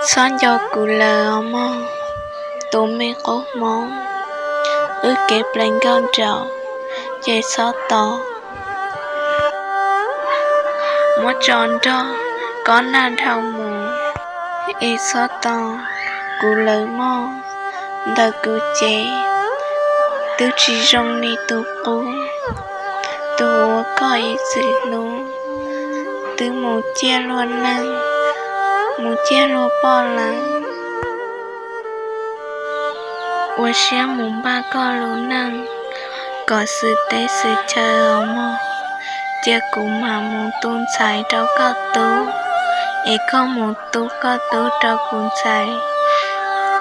Sáng cho cụ lờ mò tụi mình có mong ước kịp lên con trào chạy xót to một tròn đó có nan thao mù ý xót to cụ lờ mò đờ cụ chế tứ chỉ rong ni tụ cú tụ có ý sự luôn tứ mù chia luôn năng mù chia luôn bỏ lắng我想蒙巴高路能，có sự tế sự chờ ở mô, chia cũng mà một tuôn chạy đâu có tú, ý có một tú có tú đâu cũng chạy,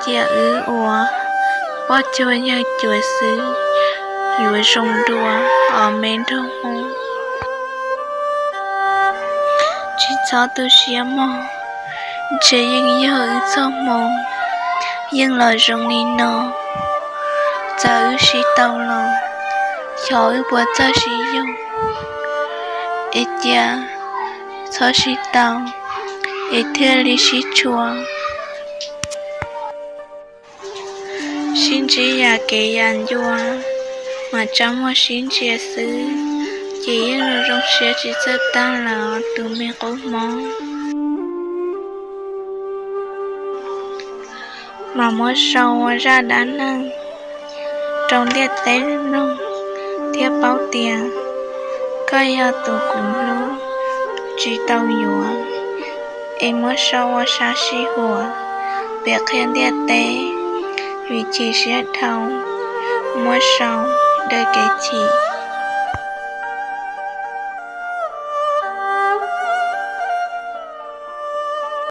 chia ủa, bỏ chua như chua xứ, dùi rung đùa ở mến thương mô, chỉ cho tôi xía mô, chỉ những nhớ cho mô, nhưng lời rung đi nô. Giờ sĩ tàu lòng cho ước bộ cho sĩ dùng ít giá cho sĩ tàu ít thiên lý sĩ chùa xin chỉ là kể dàn dùa mà trong một xin chia sứ chỉ là trong xe chỉ rất tăng là tụi mình có mong mà mỗi sau ra đã năng trong địa tế nông thiết báo tiền có do tụ cũng luôn chỉ tàu nhúa em mới sau xa xí hùa việc khen địa tế vì chỉ sẽ thâu mới sau đời kể chỉ